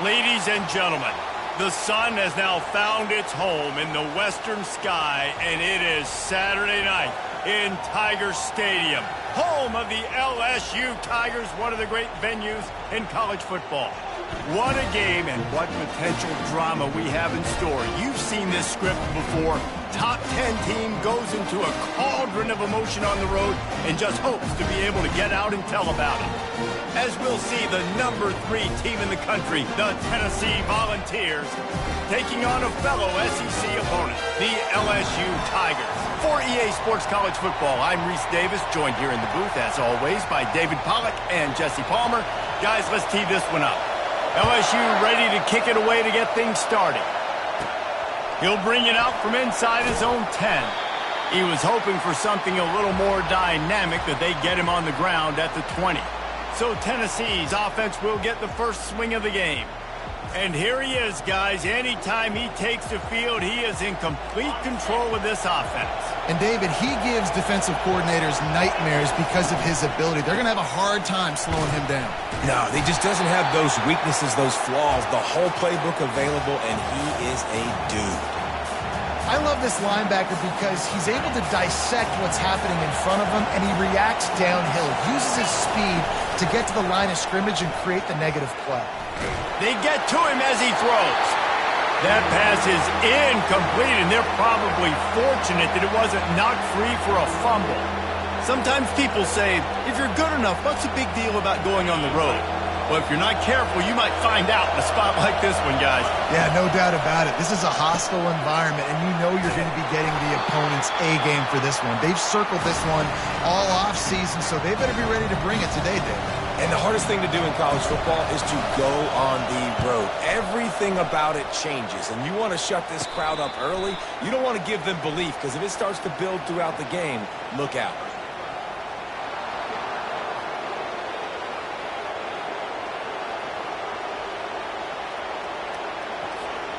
Ladies and gentlemen, the sun has now found its home in the western sky, and it is Saturday night in Tiger Stadium, home of the LSU Tigers, one of the great venues in college football. What a game and what potential drama we have in store. You've seen this script before. Top 10 team goes into a cauldron of emotion on the road and just hopes to be able to get out and tell about it. As we'll see, the number 3 team in the country, the Tennessee Volunteers, taking on a fellow SEC opponent, the LSU Tigers. For EA Sports College Football, I'm Reese Davis, joined here in the booth, as always, by David Pollack and Jesse Palmer. Guys, let's tee this one up. LSU ready to kick it away to get things started. He'll bring it out from inside his own 10. He was hoping for something a little more dynamic, that they get him on the ground at the 20. So Tennessee's offense will get the first swing of the game. And here he is, guys. Anytime he takes the field, he is in complete control of this offense. And, David, he gives defensive coordinators nightmares because of his ability. They're going to have a hard time slowing him down. No, he just doesn't have those weaknesses, those flaws, the whole playbook available, and he is a dude. I love this linebacker because he's able to dissect what's happening in front of him, and he reacts downhill, uses his speed to get to the line of scrimmage and create the negative play. They get to him as he throws. That pass is incomplete, and they're probably fortunate that it wasn't knocked free for a fumble. Sometimes people say, if you're good enough, what's the big deal about going on the road? Well, if you're not careful, you might find out in a spot like this one, guys. Yeah, no doubt about it. This is a hostile environment, and you know you're going to be getting the opponent's A-game for this one. They've circled this one all off-season, so they better be ready to bring it today, Dave. And the hardest thing to do in college football is to go on the road. Everything about it changes, and you want to shut this crowd up early. You don't want to give them belief, because if it starts to build throughout the game, look out.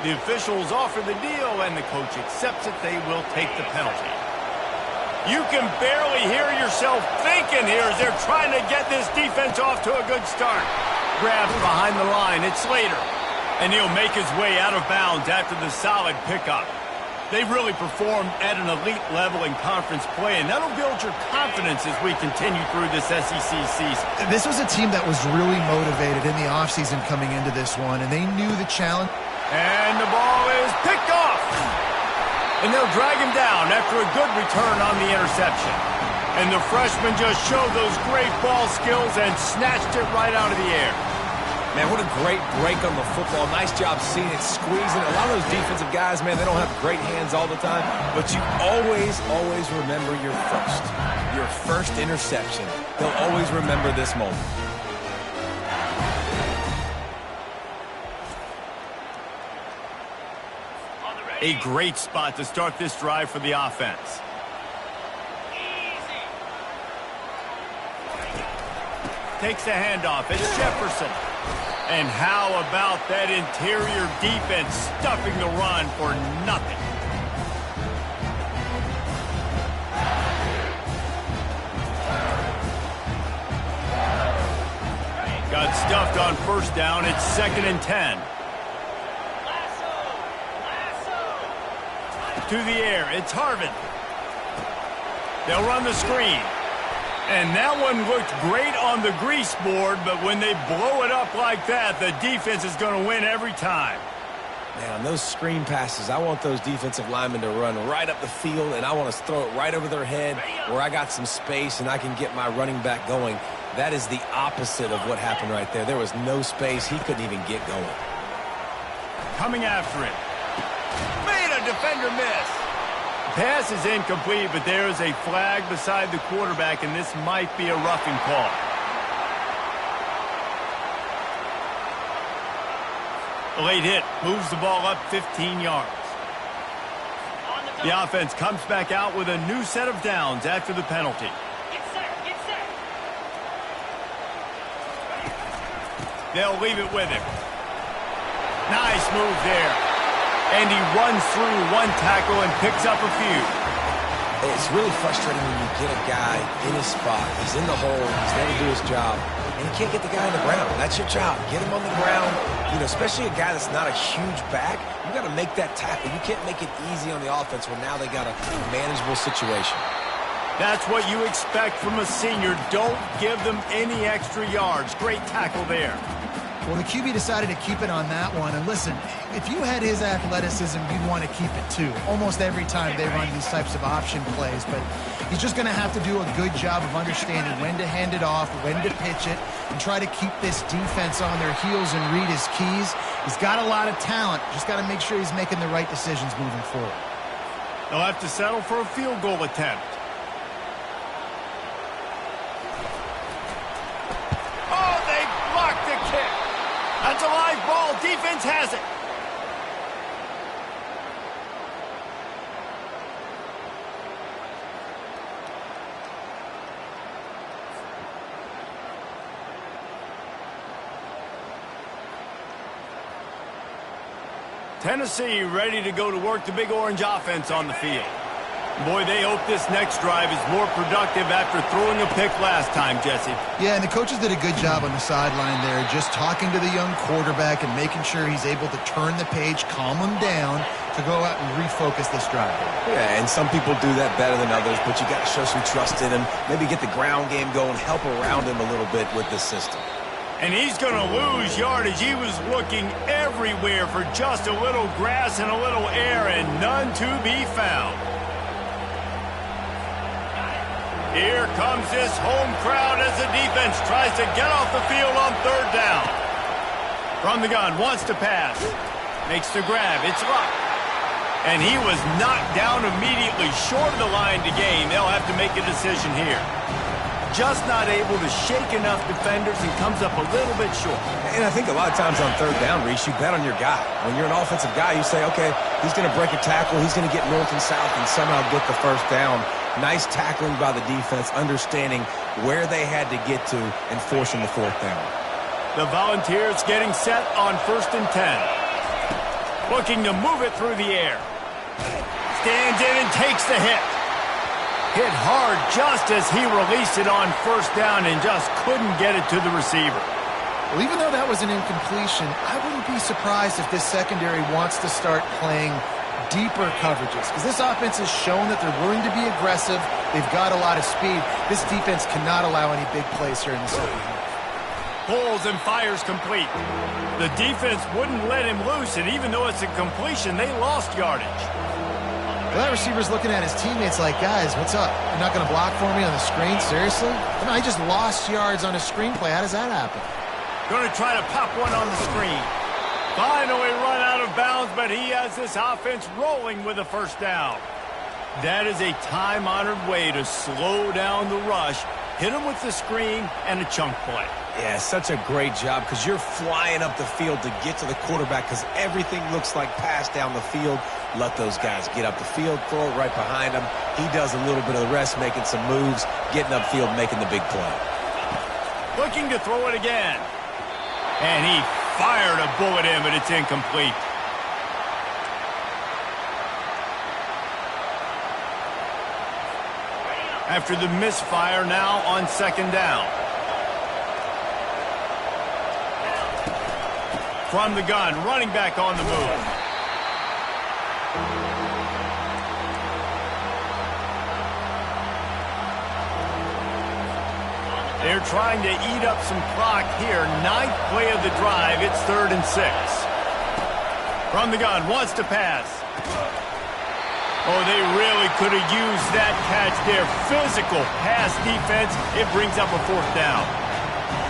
The officials offer the deal, and the coach accepts it. They will take the penalty. You can barely hear yourself thinking here as they're trying to get this defense off to a good start. Grabs behind the line. It's Slater. And he'll make his way out of bounds after the solid pickup. They've really performed at an elite level in conference play, and that'll build your confidence as we continue through this SEC season. This was a team that was really motivated in the offseason coming into this one, and they knew the challenge. And the ball is picked off. And they'll drag him down after a good return on the interception. And the freshman just showed those great ball skills and snatched it right out of the air. Man, what a great break on the football. Nice job seeing it, squeezing. A lot of those defensive guys, man, they don't have great hands all the time. But you always, always remember your first interception. They'll always remember this moment. A great spot to start this drive for the offense. Takes the handoff. It's Jefferson. And how about that interior defense stuffing the run for nothing? Got stuffed on first down. It's 2nd and 10. To the air, it's Harvin. They'll run the screen. And that one looked great on the grease board, but when they blow it up like that, the defense is going to win every time. Man, on those screen passes, I want those defensive linemen to run right up the field, and I want to throw it right over their head where I got some space and I can get my running back going. That is the opposite of what happened right there. There was no space. He couldn't even get going. Coming after it. Defender miss. Pass is incomplete, but there is a flag beside the quarterback, and this might be a roughing call. A late hit moves the ball up 15 yards. The offense comes back out with a new set of downs after the penalty. Get set. They'll leave it with him. Nice move there. And he runs through one tackle and picks up a few. It's really frustrating when you get a guy in his spot. He's in the hole. He's there to do his job. And you can't get the guy on the ground. That's your job. Get him on the ground. You know, especially a guy that's not a huge back, you got to make that tackle. You can't make it easy on the offense when now they got a manageable situation. That's what you expect from a senior. Don't give them any extra yards. Great tackle there. Well, the QB decided to keep it on that one. And listen, if you had his athleticism, you'd want to keep it too. Almost every time they run these types of option plays. But he's just going to have to do a good job of understanding when to hand it off, when to pitch it, and try to keep this defense on their heels and read his keys. He's got a lot of talent. Just got to make sure he's making the right decisions moving forward. They'll have to settle for a field goal attempt. Oh, they blocked the kick. That's a live ball. Defense has it. Tennessee ready to go to work the Big Orange offense on the field. Boy, they hope this next drive is more productive after throwing a pick last time, Jesse. Yeah, and the coaches did a good job on the sideline there, just talking to the young quarterback and making sure he's able to turn the page, calm him down to go out and refocus this drive. Yeah, and some people do that better than others, but you got to show some trust in him, maybe get the ground game going, help around him a little bit with this system. And he's going to lose yardage. He was looking everywhere for just a little grass and a little air, and none to be found. Here comes this home crowd as the defense tries to get off the field on third down. From the gun, wants to pass. Makes the grab. It's locked. And he was knocked down immediately short of the line to gain. They'll have to make a decision here. Just not able to shake enough defenders and comes up a little bit short. And I think a lot of times on third down, Reese, you bet on your guy. When you're an offensive guy, you say, okay, he's going to break a tackle, he's going to get north and south and somehow get the first down. Nice tackling by the defense, understanding where they had to get to and forcing the fourth down. The Volunteers getting set on 1st and 10. Looking to move it through the air. Stands in and takes the hit. Hit hard just as he released it on first down and just couldn't get it to the receiver. Well, even though that was an incompletion, I wouldn't be surprised if this secondary wants to start playing deeper coverages, because this offense has shown that they're willing to be aggressive. They've got a lot of speed. This defense cannot allow any big plays here in the second half. Pulls and fires complete. The defense wouldn't let him loose, and even though it's a completion, they lost yardage. Well, that receiver's looking at his teammates like, guys, what's up? You're not going to block for me on the screen? Seriously? I mean, I just lost yards on a screenplay. How does that happen? Going to try to pop one on the screen. Finally run out of bounds, but he has this offense rolling with a first down. That is a time-honored way to slow down the rush, hit him with the screen, and a chunk play. Yeah, such a great job because you're flying up the field to get to the quarterback because everything looks like pass down the field. Let those guys get up the field, throw it right behind him. He does a little bit of the rest, making some moves, getting upfield, making the big play. Looking to throw it again. And he fired a bullet in, but it's incomplete. After the misfire, now on second down. From the gun, running back on the move. They're trying to eat up some clock here. 9th play of the drive. It's 3rd and 6. From the gun, wants to pass. Oh, they really could have used that catch there. Physical pass defense. It brings up a 4th down.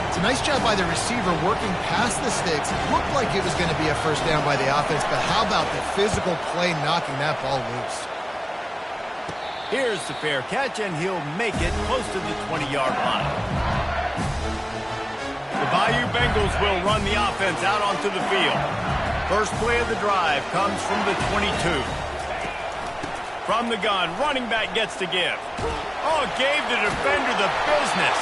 It's a nice job by the receiver working past the sticks. It looked like it was going to be a first down by the offense, but how about the physical play knocking that ball loose? Here's the fair catch, and he'll make it close to the 20-yard line. The Bayou Bengals will run the offense out onto the field. First play of the drive comes from the 22. From the gun, running back gets to give. Oh, gave the defender the business.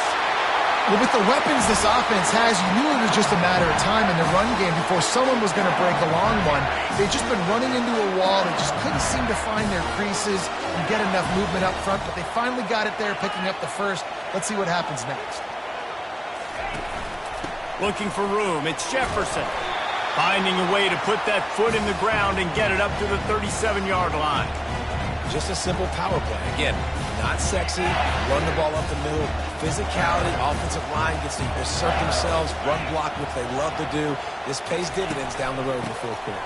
Well, with the weapons this offense has, you knew it was just a matter of time in the run game before someone was going to break a long one. They've just been running into a wall. They just couldn't seem to find their creases and get enough movement up front, but they finally got it there, picking up the first. Let's see what happens next. Looking for room. It's Jefferson. Finding a way to put that foot in the ground and get it up to the 37-yard line. Just a simple power play. Again, not sexy, run the ball up the middle, physicality, offensive line gets to assert themselves, run block, which they love to do. This pays dividends down the road in the fourth quarter.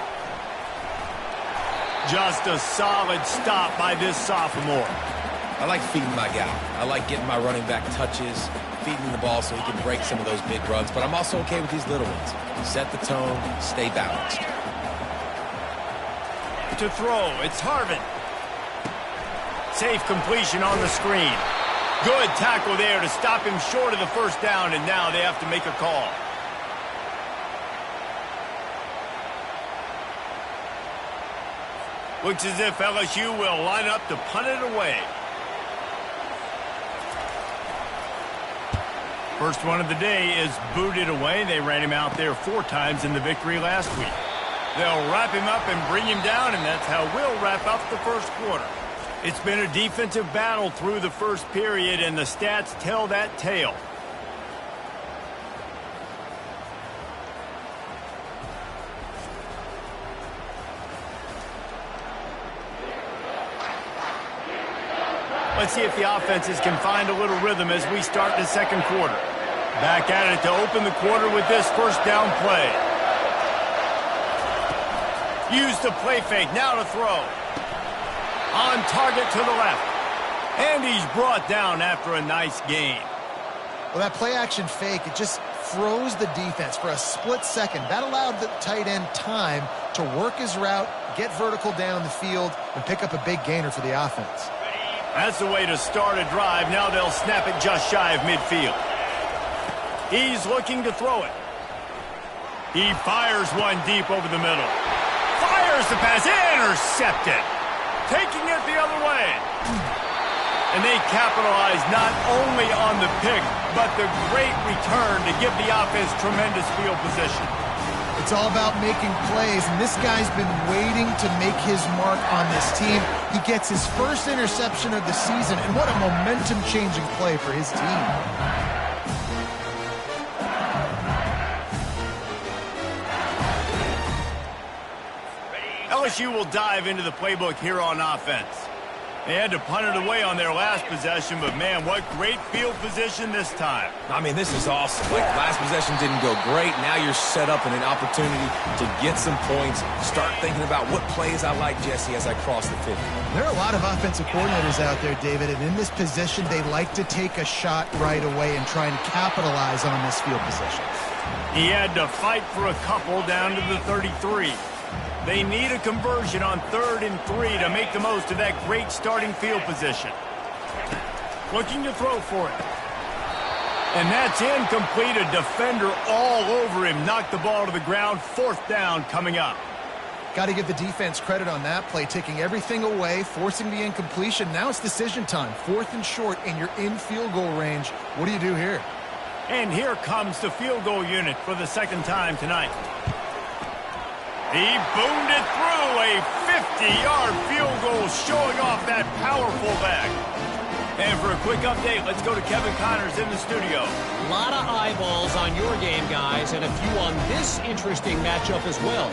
Just a solid stop by this sophomore. I like feeding my guy. I like getting my running back touches, feeding the ball so he can break some of those big runs, but I'm also okay with these little ones. Set the tone, stay balanced. To throw, it's Harvin. Safe completion on the screen. Good tackle there to stop him short of the first down, and now they have to make a call. Looks as if LSU will line up to punt it away. First one of the day is booted away. They ran him out there 4 times in the victory last week. They'll wrap him up and bring him down, and that's how we'll wrap up the first quarter. It's been a defensive battle through the first period, and the stats tell that tale. Let's see if the offenses can find a little rhythm as we start the second quarter. Back at it to open the quarter with this first down play. Use the play fake, now to throw. On target to the left. And he's brought down after a nice gain. Well, that play-action fake, it just froze the defense for a split second. That allowed the tight end time to work his route, get vertical down the field, and pick up a big gainer for the offense. That's the way to start a drive. Now they'll snap it just shy of midfield. He's looking to throw it. He fires one deep over the middle. Fires the pass, intercepted. Taking it the other way. And they capitalize not only on the pick, but the great return to give the offense tremendous field position. It's all about making plays, and this guy's been waiting to make his mark on this team. He gets his first interception of the season, and what a momentum-changing play for his team. LSU will dive into the playbook here on offense. They had to punt it away on their last possession, but man, what great field position this time. I mean, this is awesome. Like, last possession didn't go great. Now you're set up in an opportunity to get some points. Start thinking about what plays I like, Jesse, as I cross the 50. There are a lot of offensive coordinators out there, David, and in this position, they like to take a shot right away and try and capitalize on this field position. He had to fight for a couple down to the 33. They need a conversion on 3rd and 3 to make the most of that great starting field position. Looking to throw for it. And that's incomplete. A defender all over him. Knocked the ball to the ground. 4th down coming up. Got to give the defense credit on that play, taking everything away, forcing the incompletion. Now it's decision time. 4th and short, and you're in field goal range. What do you do here? And here comes the field goal unit for the second time tonight. He boomed it through, a 50-yard field goal showing off that powerful leg. And for a quick update, let's go to Kevin Connors in the studio. A lot of eyeballs on your game, guys, and a few on this interesting matchup as well.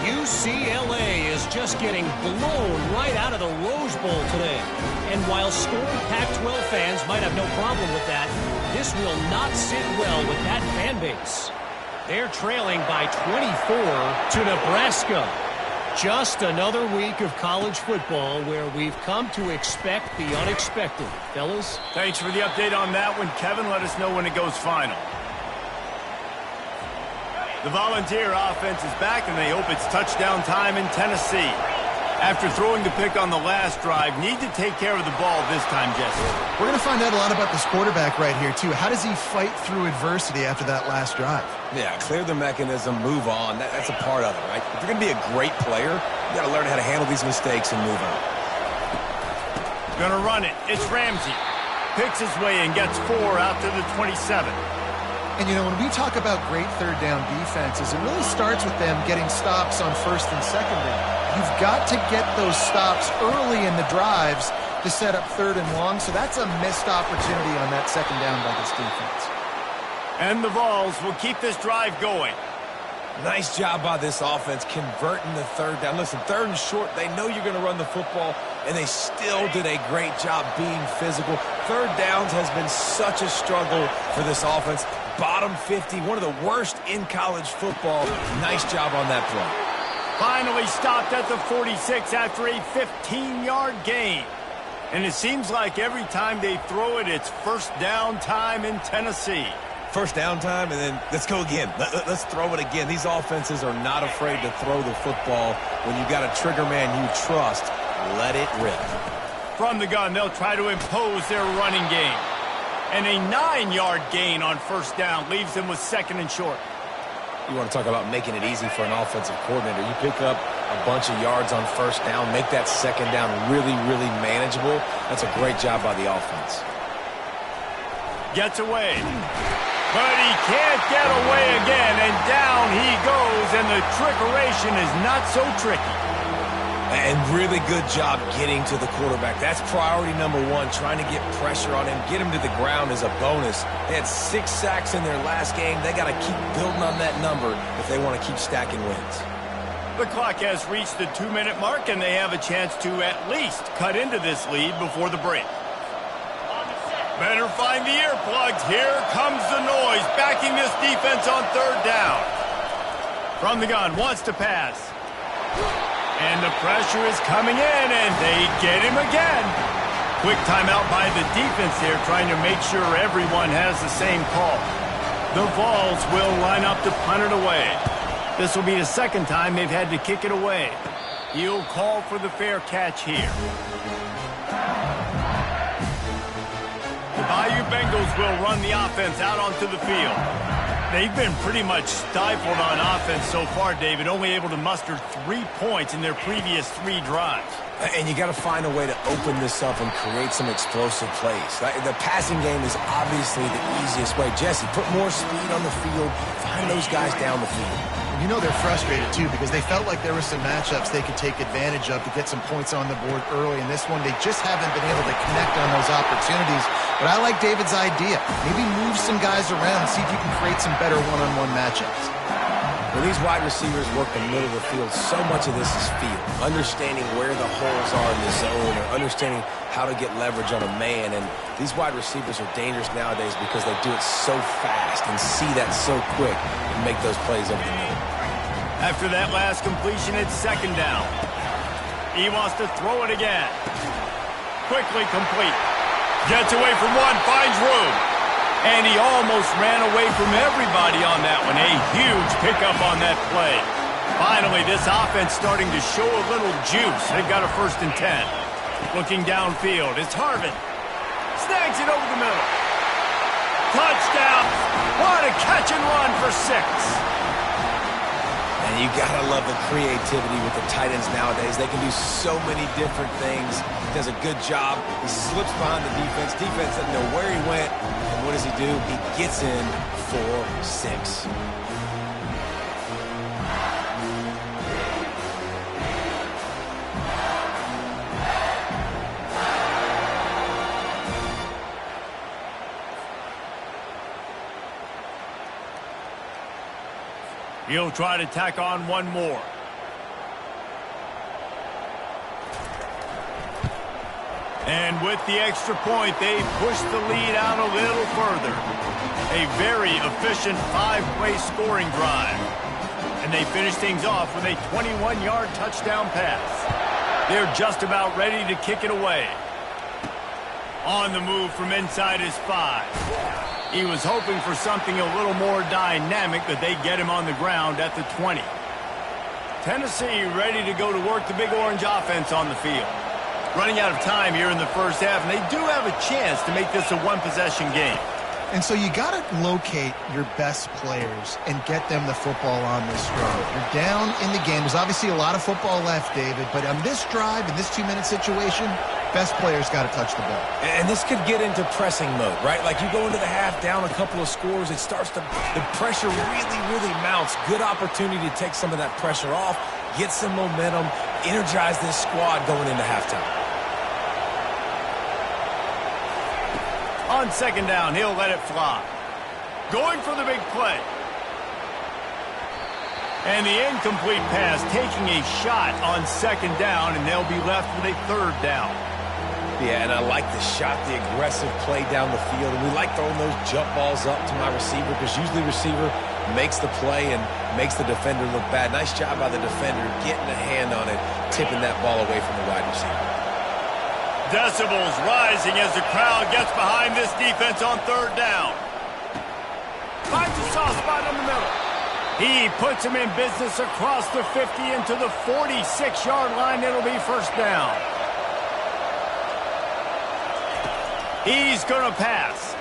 UCLA is just getting blown right out of the Rose Bowl today. And while scoring Pac-12 fans might have no problem with that, this will not sit well with that fan base. They're trailing by 24 to Nebraska. Just another week of college football where we've come to expect the unexpected. Fellas? Thanks for the update on that one, Kevin. Let us know when it goes final. The Volunteer offense is back, and they hope it's touchdown time in Tennessee. After throwing the pick on the last drive, need to take care of the ball this time, Jesse. We're going to find out a lot about this quarterback right here, too. How does he fight through adversity after that last drive? Yeah, clear the mechanism, move on. That's a part of it, right? If you're going to be a great player, you got to learn how to handle these mistakes and move on. Going to run it. It's Ramsey. Picks his way and gets 4 out to the 27. And, you know, when we talk about great third down defenses, it really starts with them getting stops on 1st and 2nd down. You've got to get those stops early in the drives to set up 3rd and long, so that's a missed opportunity on that 2nd down by this defense. And the Vols will keep this drive going. Nice job by this offense converting the third down. Listen, third and short, they know you're going to run the football, and they still did a great job being physical. Third downs has been such a struggle for this offense. Bottom 50, one of the worst in college football. Nice job on that play. Finally stopped at the 46 after a 15-yard gain. And it seems like every time they throw it, it's first down time in Tennessee. First down time, and then let's go again. Let's throw it again. These offenses are not afraid to throw the football. When you've got a trigger man you trust, let it rip. From the gun, they'll try to impose their running game. And a 9-yard gain on first down leaves them with second and short. You want to talk about making it easy for an offensive coordinator. You pick up a bunch of yards on first down, make that second down really, really manageable. That's a great job by the offense. Gets away. But he can't get away again, and down he goes, and the trickeration is not so tricky. And really good job getting to the quarterback. That's priority number one, trying to get pressure on him, get him to the ground as a bonus. They had 6 sacks in their last game. They got to keep building on that number if they want to keep stacking wins. The clock has reached the 2-minute mark, and they have a chance to at least cut into this lead before the break. Better find the earplugs. Here comes the noise, backing this defense on third down. From the gun, wants to pass. And the pressure is coming in, and they get him again. Quick timeout by the defense here, trying to make sure everyone has the same call. The Vols will line up to punt it away. This will be the second time they've had to kick it away. He'll call for the fair catch here. The Bayou Bengals will run the offense out onto the field. They've been pretty much stifled on offense so far, David, only able to muster 3 points in their previous 3 drives. And you got to find a way to open this up and create some explosive plays. The passing game is obviously the easiest way. Jesse, put more speed on the field. Find those guys down the field. You know they're frustrated, too, because they felt like there were some matchups they could take advantage of to get some points on the board early. In this one, they just haven't been able to connect on those opportunities. But I like David's idea. Maybe move some guys around and see if you can create some better one-on-one matchups. When these wide receivers work the middle of the field, so much of this is feel. Understanding where the holes are in the zone or understanding how to get leverage on a man. And these wide receivers are dangerous nowadays because they do it so fast and see that so quick and make those plays over the middle. After that last completion, it's second down. He wants to throw it again. Quickly complete. Gets away from one, finds room. And he almost ran away from everybody on that one. A huge pickup on that play. Finally, this offense starting to show a little juice. They've got a 1st and 10. Looking downfield, it's Harvin. Snags it over the middle. Touchdown. What a catch and run for 6. And you gotta love the creativity with the tight ends nowadays. They can do so many different things. He does a good job. He slips behind the defense. Defense doesn't know where he went. And what does he do? He gets in for 6. He'll try to tack on one more. And with the extra point, they push the lead out a little further. A very efficient 5-play scoring drive. And they finish things off with a 21-yard touchdown pass. They're just about ready to kick it away. On the move from inside his 5. He was hoping for something a little more dynamic, but they get him on the ground at the 20. Tennessee ready to go to work the Big Orange offense on the field. Running out of time here in the first half, and they do have a chance to make this a one-possession game. And so you got to locate your best players and get them the football on this drive. You're down in the game. There's obviously a lot of football left, David, but on this drive, in this 2-minute situation, best players got to touch the ball. And this could get into pressing mode, right? Like you go into the half down a couple of scores, it starts to, the pressure really, really mounts. Good opportunity to take some of that pressure off, get some momentum, energize this squad going into halftime. On second down, he'll let it fly. Going for the big play. And the incomplete pass taking a shot on second down, and they'll be left with a third down. Yeah, and I like the shot, the aggressive play down the field. And we like throwing those jump balls up to my receiver because usually the receiver makes the play and makes the defender look bad. Nice job by the defender getting a hand on it, tipping that ball away from the wide receiver. Decibels rising as the crowd gets behind this defense on third down. Finds a soft spot in the middle. He puts him in business across the 50 into the 46-yard line. It'll be first down. He's going to pass.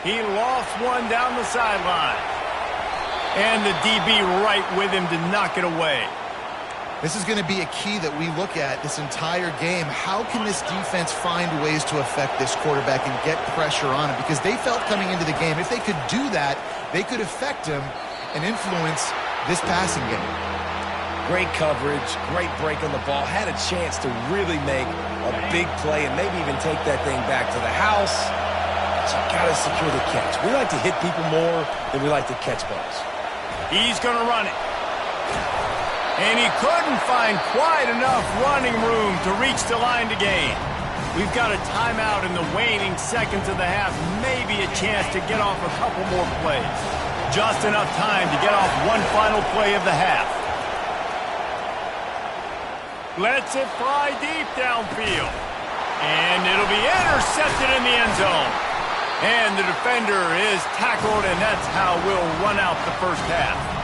He lofts one down the sideline. And the DB right with him to knock it away. This is going to be a key that we look at this entire game. How can this defense find ways to affect this quarterback and get pressure on him? Because they felt coming into the game, if they could do that, they could affect him and influence this passing game. Great coverage, great break on the ball. Had a chance to really make a big play and maybe even take that thing back to the house. But you got to secure the catch. We like to hit people more than we like to catch balls. He's going to run it. And he couldn't find quite enough running room to reach the line to gain. We've got a timeout in the waning seconds of the half. Maybe a chance to get off a couple more plays. Just enough time to get off one final play of the half. Lets it fly deep downfield. And it'll be intercepted in the end zone. And the defender is tackled, and that's how we'll run out the first half.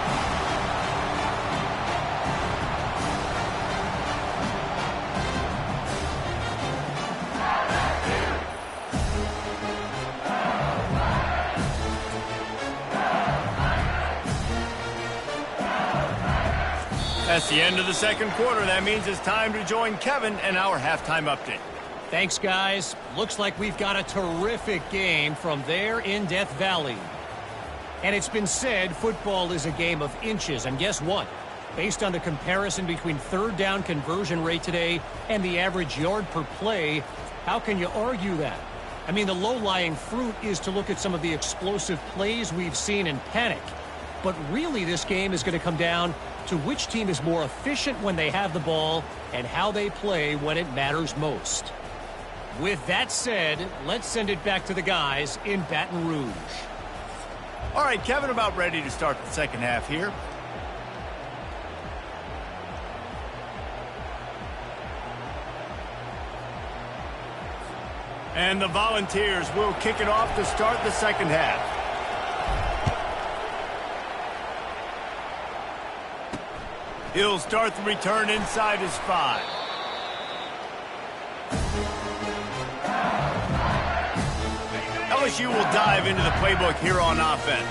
That's the end of the second quarter. That means it's time to join Kevin and our halftime update. Thanks, guys. Looks like we've got a terrific game from there in Death Valley. And it's been said football is a game of inches. And guess what? Based on the comparison between third down conversion rate today and the average yard per play, how can you argue that? I mean, the low-lying fruit is to look at some of the explosive plays we've seen and panic. But really, this game is going to come down to which team is more efficient when they have the ball and how they play when it matters most. With that said, let's send it back to the guys in Baton Rouge. All right, Kevin, about ready to start the second half here. And the Volunteers will kick it off to start the second half. He'll start the return inside his 5. LSU will dive into the playbook here on offense.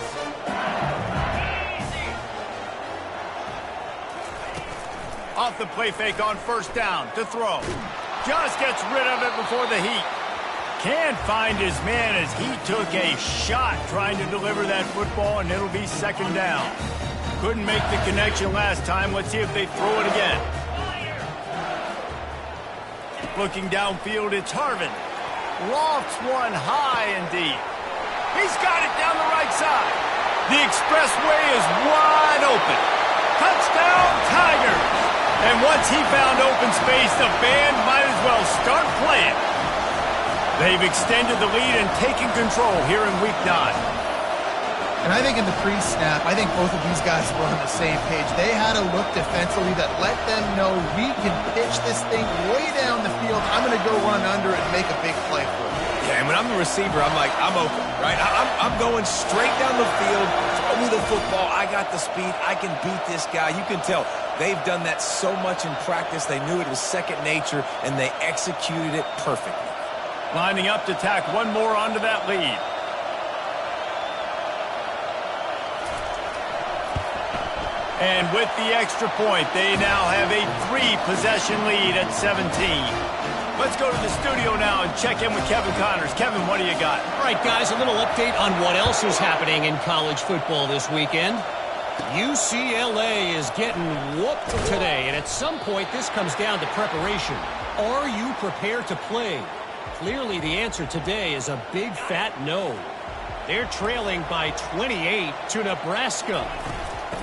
Off the play fake on first down to throw. Just gets rid of it before the heat. Can't find his man as he took a shot trying to deliver that football, and it'll be second down. Couldn't make the connection last time. Let's see if they throw it again. Looking downfield, it's Harvin. Lofts one high and deep. He's got it down the right side. The expressway is wide open. Touchdown, Tigers! And once he found open space, the band might as well start playing. They've extended the lead and taken control here in Week 9. And I think in the pre-snap, I think both of these guys were on the same page. They had a look defensively that let them know we can pitch this thing way down the field. I'm going to go run under it and make a big play for it. Yeah, and when I'm the receiver, I'm like, I'm open, right? I'm going straight down the field. Throw me the football. I got the speed. I can beat this guy. You can tell they've done that so much in practice. They knew it was second nature, and they executed it perfectly. Lining up to tack one more onto that lead. And with the extra point, they now have a 3-possession lead at 17. Let's go to the studio now and check in with Kevin Connors. Kevin, what do you got? All right, guys, a little update on what else is happening in college football this weekend. UCLA is getting whooped today, and at some point this comes down to preparation. Are you prepared to play? Clearly the answer today is a big fat no. They're trailing by 28 to Nebraska.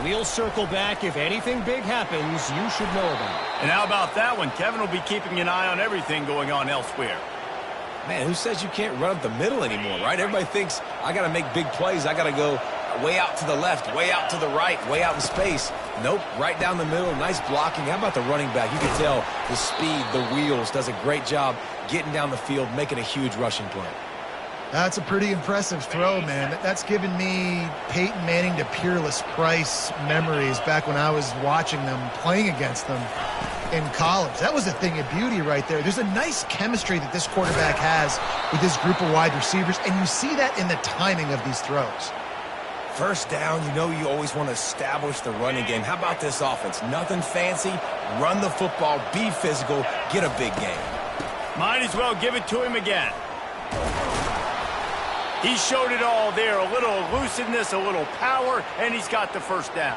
We'll circle back. If anything big happens, you should know about it. And how about that one? Kevin will be keeping an eye on everything going on elsewhere. Man, who says you can't run up the middle anymore, right? Everybody thinks I got to make big plays. I got to go way out to the left, way out to the right, way out in space. Nope, right down the middle. Nice blocking. How about the running back? You can tell the speed, the wheels, does a great job getting down the field, making a huge rushing play. That's a pretty impressive throw, man. That's given me Peyton Manning to Peerless Price memories back when I was watching them, playing against them in college. That was a thing of beauty right there. There's a nice chemistry that this quarterback has with this group of wide receivers, and you see that in the timing of these throws. First down, you know you always want to establish the running game. How about this offense? Nothing fancy. Run the football, be physical, get a big game. Might as well give it to him again. He showed it all there. A little elusiveness, a little power, and he's got the first down.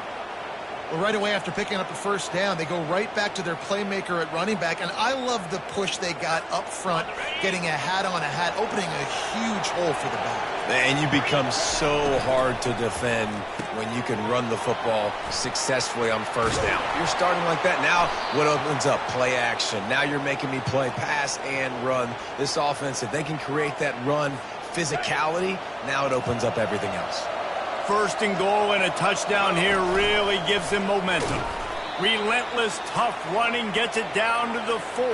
Well, right away after picking up the first down, they go right back to their playmaker at running back, and I love the push they got up front, getting a hat on a hat, opening a huge hole for the back. And you become so hard to defend when you can run the football successfully on first down. You're starting like that. Now what opens up? Play action. Now you're making me play pass and run. This offense, if they can create that run physicality, now it opens up everything else. First and goal and a touchdown here really gives them momentum. Relentless, tough running gets it down to the 4.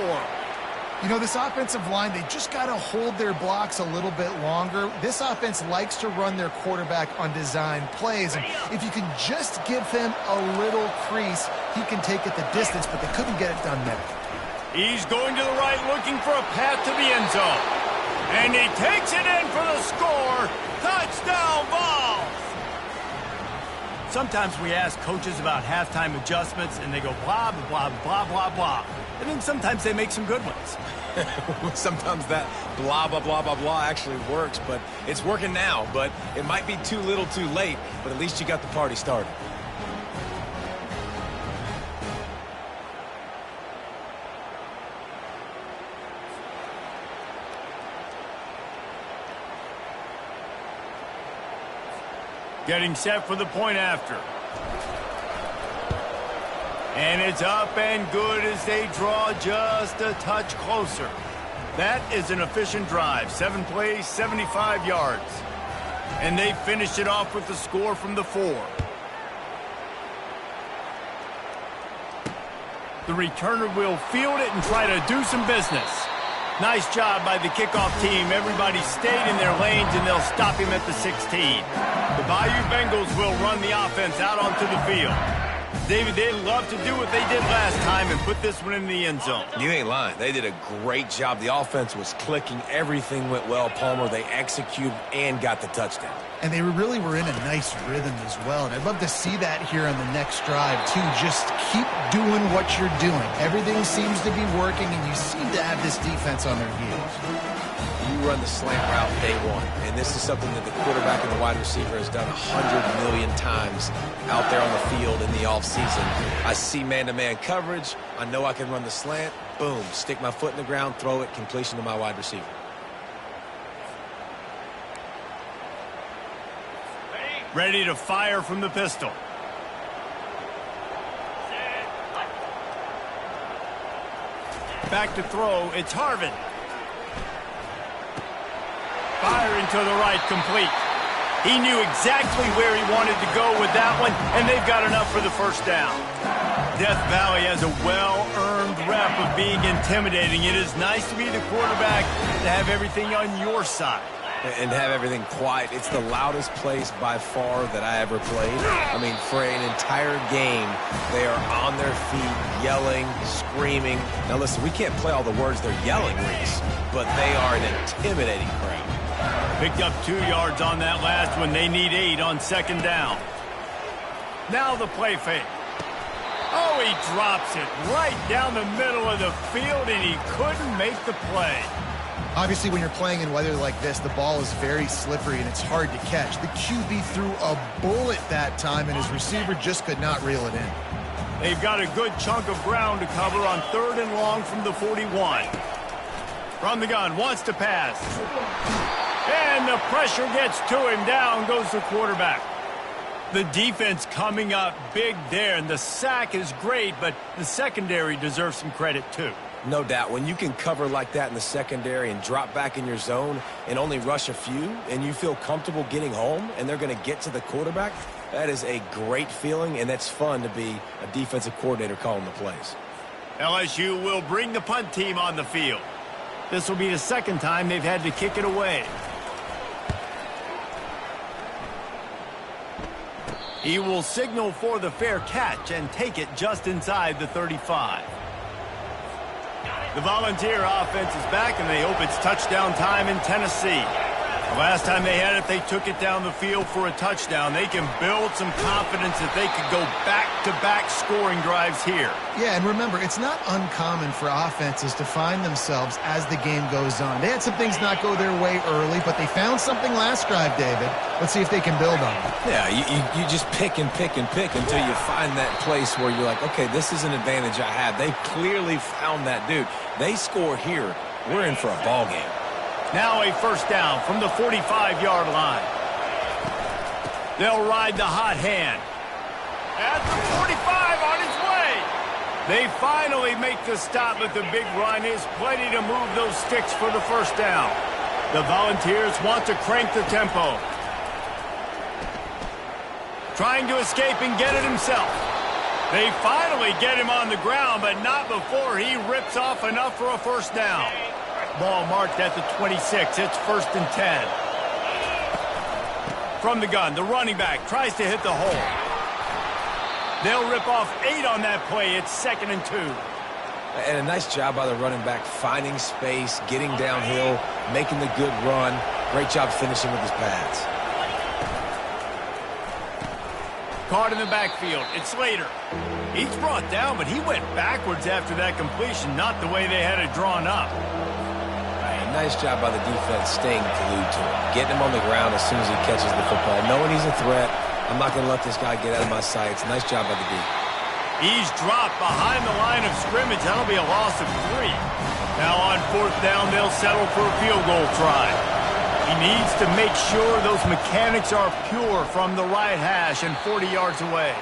You know, this offensive line, they just got to hold their blocks a little bit longer. This offense likes to run their quarterback on design plays, and if you can just give him a little crease, he can take it the distance, but they couldn't get it done there. He's going to the right, looking for a path to the end zone. And he takes it in for the score. Touchdown, Vols! Sometimes we ask coaches about halftime adjustments, and they go blah, blah, blah, blah, blah. And then sometimes they make some good ones. Sometimes that blah, blah, blah, blah, blah actually works, but it's working now. But it might be too little too late, but at least you got the party started. Getting set for the point after. And it's up and good as they draw just a touch closer. That is an efficient drive. 7 plays, 75 yards. And they finished it off with the score from the 4. The returner will field it and try to do some business. Nice job by the kickoff team. Everybody stayed in their lanes, and they'll stop him at the 16. The Bayou Bengals will run the offense out onto the field. David, they'd love to do what they did last time and put this one in the end zone. You ain't lying. They did a great job. The offense was clicking. Everything went well, Palmer. They executed and got the touchdown. And they really were in a nice rhythm as well. And I'd love to see that here on the next drive, too. Just keep doing what you're doing. Everything seems to be working, and you seem to have this defense on their heels. You run the slant route day one, and this is something that the quarterback and the wide receiver has done 100 million times out there on the field in the offseason. I see man-to-man coverage. I know I can run the slant. Boom, stick my foot in the ground, throw it, completion to my wide receiver. Ready to fire from the pistol. Back to throw, it's Harvin. Firing to the right, complete. He knew exactly where he wanted to go with that one, and they've got enough for the first down. Death Valley has a well-earned rep of being intimidating. It is nice to be the quarterback, to have everything on your side. And have everything quiet. It's the loudest place by far that I ever played. I mean, for an entire game, they are on their feet, yelling, screaming. Now, listen, we can't play all the words they're yelling, Reese, but they are an intimidating crowd. Picked up 2 yards on that last one. They need 8 on second down. Now the play fake. Oh, he drops it right down the middle of the field, and he couldn't make the play. Obviously, when you're playing in weather like this, the ball is very slippery and it's hard to catch. The QB threw a bullet that time, and his receiver just could not reel it in. They've got a good chunk of ground to cover on 3rd and long from the 41. From the gun, wants to pass. And the pressure gets to him. Down goes the quarterback. The defense coming up big there, and the sack is great, but the secondary deserves some credit too. No doubt. When you can cover like that in the secondary and drop back in your zone and only rush a few, and you feel comfortable getting home and they're going to get to the quarterback, that is a great feeling, and that's fun to be a defensive coordinator calling the plays. LSU will bring the punt team on the field. This will be the second time they've had to kick it away. He will signal for the fair catch and take it just inside the 35. The Volunteer offense is back, and they hope it's touchdown time in Tennessee. The last time they had it, they took it down the field for a touchdown. They can build some confidence that they could go back-to-back scoring drives here. Yeah, and remember, it's not uncommon for offenses to find themselves as the game goes on. They had some things not go their way early, but they found something last drive, David. Let's see if they can build on it. Yeah, you just pick and pick and pick until you find that place where you're like, okay, this is an advantage I have. They clearly found that, dude. They score here. We're in for a ball game. Now a first down from the 45-yard line. They'll ride the hot hand. At the 45 on its way. They finally make the stop, but the big run is plenty to move those sticks for the first down. The Volunteers want to crank the tempo. Trying to escape and get it himself. They finally get him on the ground, but not before he rips off enough for a first down. Ball marked at the 26. It's 1st and 10. From the gun, the running back tries to hit the hole. They'll rip off 8 on that play. It's 2nd and 2. And a nice job by the running back, finding space, getting downhill, making the good run. Great job finishing with his pads. Caught in the backfield. It's Slater. He's brought down, but he went backwards after that completion, not the way they had it drawn up. Nice job by the defense staying glued to him, getting him on the ground as soon as he catches the football, knowing he's a threat. I'm not going to let this guy get out of my sights. Nice job by the D. He's dropped behind the line of scrimmage. That'll be a loss of 3. Now on 4th down, they'll settle for a field goal try. He needs to make sure those mechanics are pure from the right hash and 40 yards away.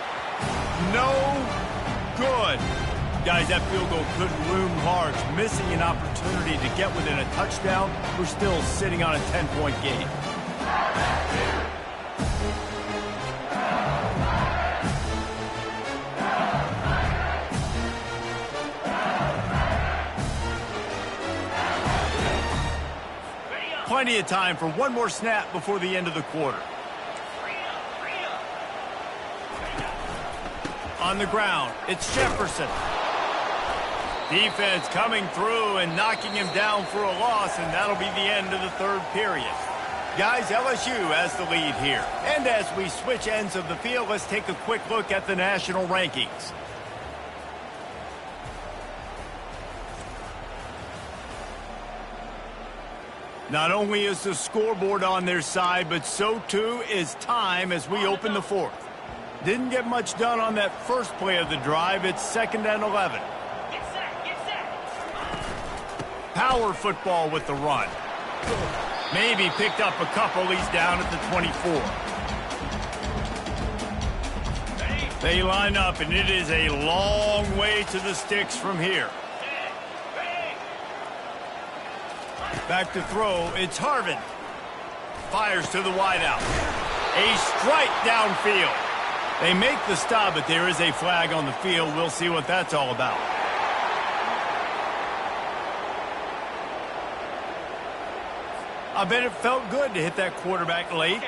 No good. Guys, that field goal could loom large. Missing an opportunity to get within a touchdown. We're still sitting on a 10-point game. Plenty of time for one more snap before the end of the quarter. On the ground, it's Jefferson. Defense coming through and knocking him down for a loss, and that'll be the end of the 3rd period. Guys, LSU has the lead here. And as we switch ends of the field, let's take a quick look at the national rankings. Not only is the scoreboard on their side, but so too is time as we open the 4th. Didn't get much done on that first play of the drive. It's 2nd and 11. Power football with the run. Maybe picked up a couple. He's down at the 24. They line up, and it is a long way to the sticks from here. Back to throw. It's Harvin. Fires to the wideout. A strike downfield. They make the stop, but there is a flag on the field. We'll see what that's all about. I bet it felt good to hit that quarterback late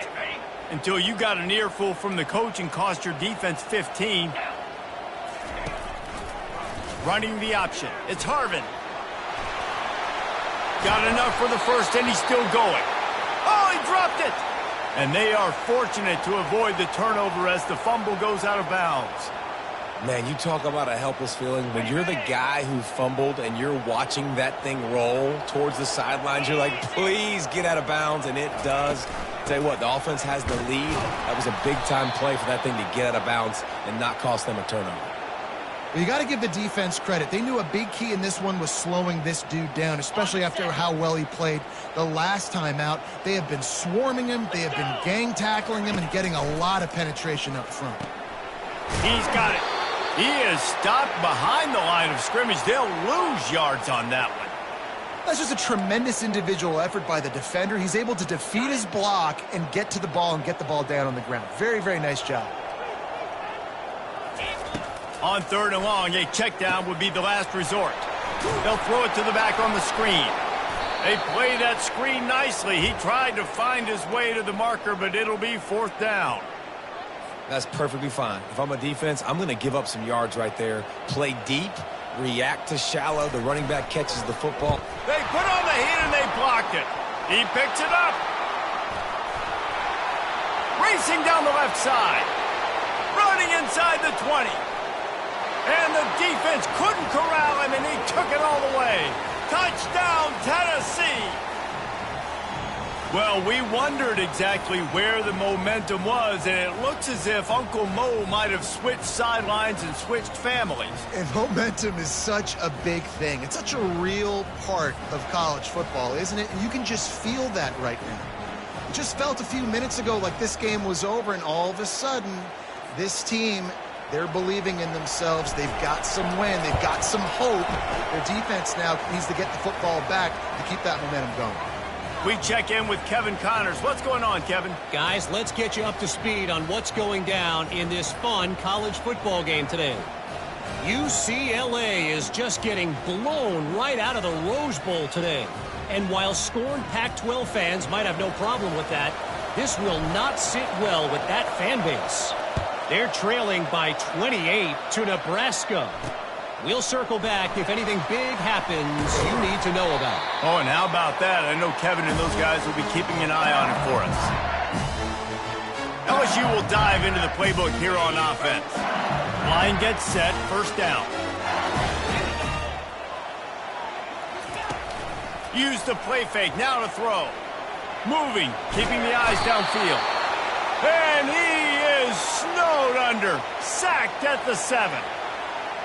until you got an earful from the coach and cost your defense 15. Running the option. It's Harvin. Got enough for the first, and he's still going. Oh, he dropped it! And they are fortunate to avoid the turnover as the fumble goes out of bounds. Man, you talk about a helpless feeling. When you're the guy who fumbled and you're watching that thing roll towards the sidelines, you're like, please get out of bounds, and it does. Tell you what, the offense has the lead. That was a big-time play for that thing to get out of bounds and not cost them a turnover. Well, you got to give the defense credit. They knew a big key in this one was slowing this dude down, especially after how well he played the last time out. They have been swarming him. They have been gang tackling him and getting a lot of penetration up front. He's got it. He is stopped behind the line of scrimmage. They'll lose yards on that one. That's just a tremendous individual effort by the defender. He's able to defeat his block and get to the ball and get the ball down on the ground. Very, very nice job. On 3rd and long, a check down would be the last resort. They'll throw it to the back on the screen. They play that screen nicely. He tried to find his way to the marker, but it'll be 4th down. That's perfectly fine. If I'm a defense, I'm going to give up some yards right there. Play deep, react to shallow. The running back catches the football. They put on the heat and they blocked it. He picks it up. Racing down the left side. Running inside the 20. And the defense couldn't corral him, and he took it all the way. Touchdown, Tennessee! Well, we wondered exactly where the momentum was, and it looks as if Uncle Mo might have switched sidelines and switched families. And momentum is such a big thing. It's such a real part of college football, isn't it? And you can just feel that right now. It just felt a few minutes ago like this game was over, and all of a sudden, this team, they're believing in themselves. They've got some wind. They've got some hope. Their defense now needs to get the football back to keep that momentum going. We check in with Kevin Connors. What's going on, Kevin? Guys, let's get you up to speed on what's going down in this fun college football game today. UCLA is just getting blown right out of the Rose Bowl today. And while scorned Pac-12 fans might have no problem with that, this will not sit well with that fan base. They're trailing by 28 to Nebraska. We'll circle back if anything big happens you need to know about. Oh, and how about that? I know Kevin and those guys will be keeping an eye on it for us. LSU will dive into the playbook here on offense. Line gets set, 1st down. Use the play fake, now to throw. Moving, keeping the eyes downfield. And he is snowed under, sacked at the 7.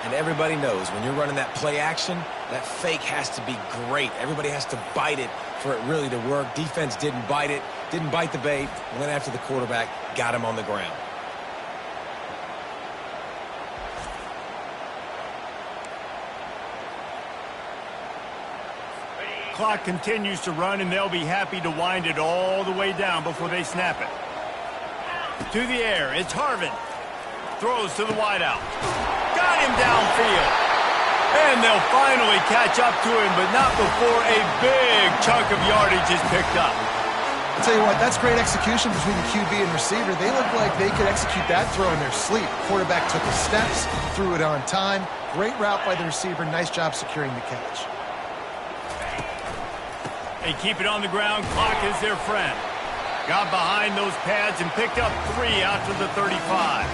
And everybody knows when you're running that play action, that fake has to be great. Everybody has to bite it for it really to work. Defense didn't bite it, didn't bite the bait, went after the quarterback, got him on the ground. Clock continues to run, and they'll be happy to wind it all the way down before they snap it. To the air, it's Harvin. Throws to the wideout. Got him downfield. And they'll finally catch up to him, but not before a big chunk of yardage is picked up. I'll tell you what, that's great execution between the QB and receiver. They look like they could execute that throw in their sleep. Quarterback took his steps, threw it on time. Great route by the receiver. Nice job securing the catch. They keep it on the ground. Clock is their friend. Got behind those pads and picked up 3 out to the 35.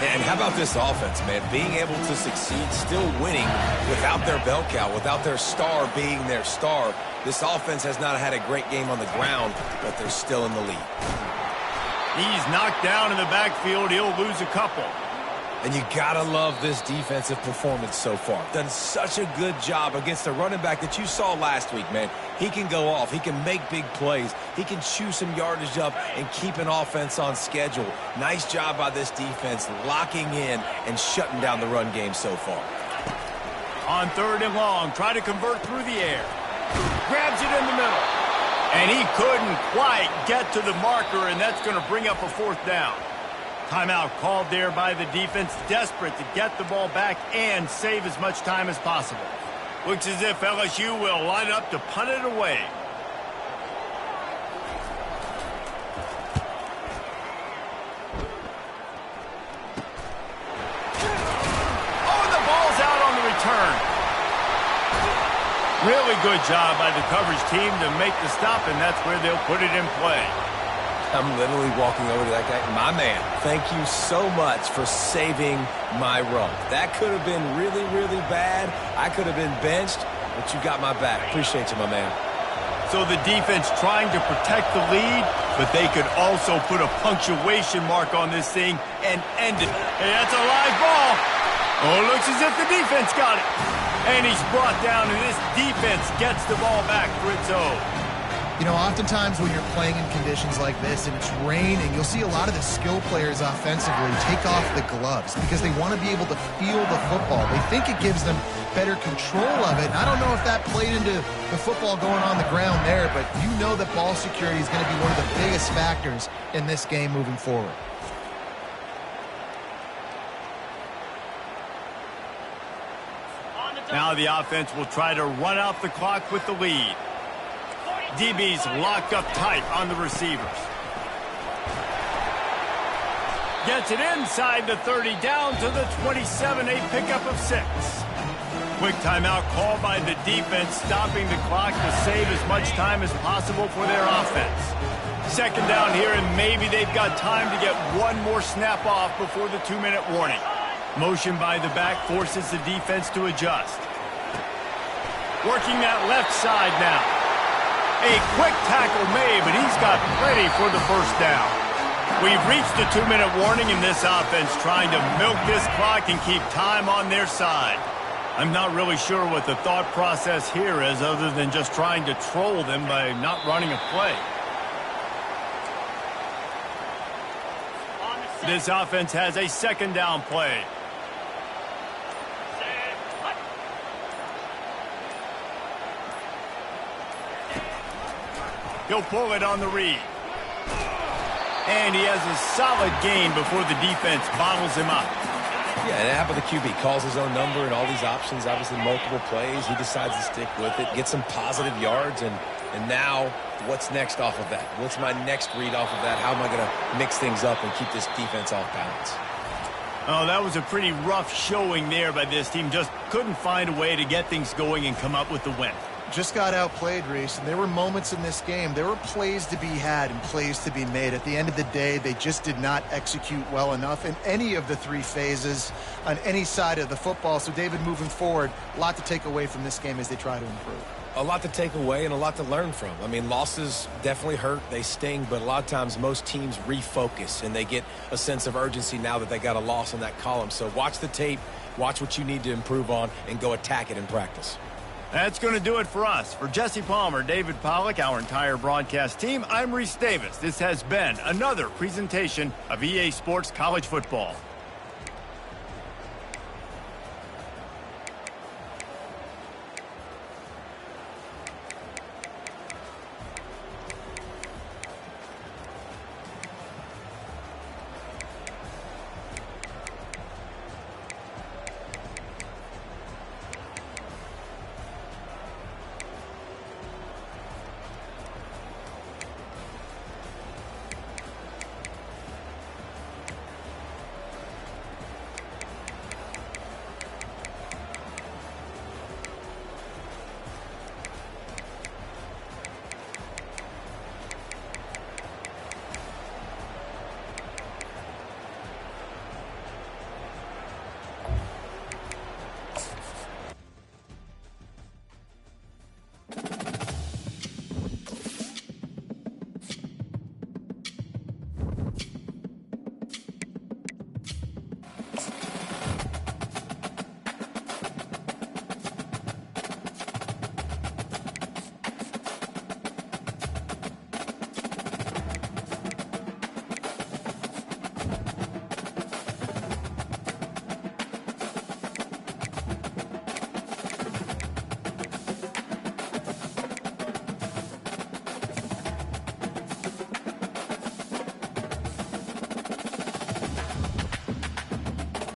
And how about this offense, man? Being able to succeed, still winning without their bell cow, without their star being their star. This offense has not had a great game on the ground, but they're still in the lead. He's knocked down in the backfield. He'll lose a couple. And you gotta love this defensive performance so far. Done such a good job against the running back that you saw last week, man. He can go off. He can make big plays. He can chew some yardage up and keep an offense on schedule. Nice job by this defense locking in and shutting down the run game so far. On 3rd and long, try to convert through the air. Grabs it in the middle. And he couldn't quite get to the marker, and that's going to bring up a 4th down. Timeout called there by the defense, desperate to get the ball back and save as much time as possible. Looks as if LSU will line up to punt it away. Oh, and the ball's out on the return. Really good job by the coverage team to make the stop, and that's where they'll put it in play. I'm literally walking over to that guy. My man, thank you so much for saving my run. That could have been really, really bad. I could have been benched, but you got my back. Appreciate you, my man. So the defense trying to protect the lead, but they could also put a punctuation mark on this thing and end it. Hey, that's a live ball. Oh, looks as if the defense got it. And he's brought down, and this defense gets the ball back for its own. You know, oftentimes when you're playing in conditions like this and it's raining, you'll see a lot of the skill players offensively take off the gloves because they want to be able to feel the football. They think it gives them better control of it. And I don't know if that played into the football going on the ground there, but you know that ball security is going to be one of the biggest factors in this game moving forward. Now the offense will try to run out the clock with the lead. DB's locked up tight on the receivers. Gets it inside the 30, down to the 27, a pickup of 6. Quick timeout called by the defense, stopping the clock to save as much time as possible for their offense. Second down here, and maybe they've got time to get one more snap off before the 2-minute warning. Motion by the back forces the defense to adjust. Working that left side now. A quick tackle made, but he's got plenty for the first down. We've reached the 2-minute warning, and this offense trying to milk this clock and keep time on their side. I'm not really sure what the thought process here is other than just trying to troll them by not running a play. This offense has a second down play. He'll pull it on the read. And he has a solid gain before the defense bottles him up. Yeah, and half of the QB calls his own number and all these options, obviously multiple plays. He decides to stick with it, get some positive yards, and now what's next off of that? What's my next read off of that? How am I going to mix things up and keep this defense off balance? Oh, that was a pretty rough showing there by this team. Just couldn't find a way to get things going and come up with the win. Just got outplayed, Reese, and there were moments in this game. There were plays to be had and plays to be made. At the end of the day, they just did not execute well enough in any of the 3 phases on any side of the football. So, David, moving forward, a lot to take away from this game as they try to improve. A lot to take away and a lot to learn from. I mean, losses definitely hurt. They sting, but a lot of times most teams refocus and they get a sense of urgency now that they got a loss in that column. So watch the tape, watch what you need to improve on, and go attack it in practice. That's going to do it for us. For Jesse Palmer, David Pollack, our entire broadcast team, I'm Reese Davis. This has been another presentation of EA Sports College Football.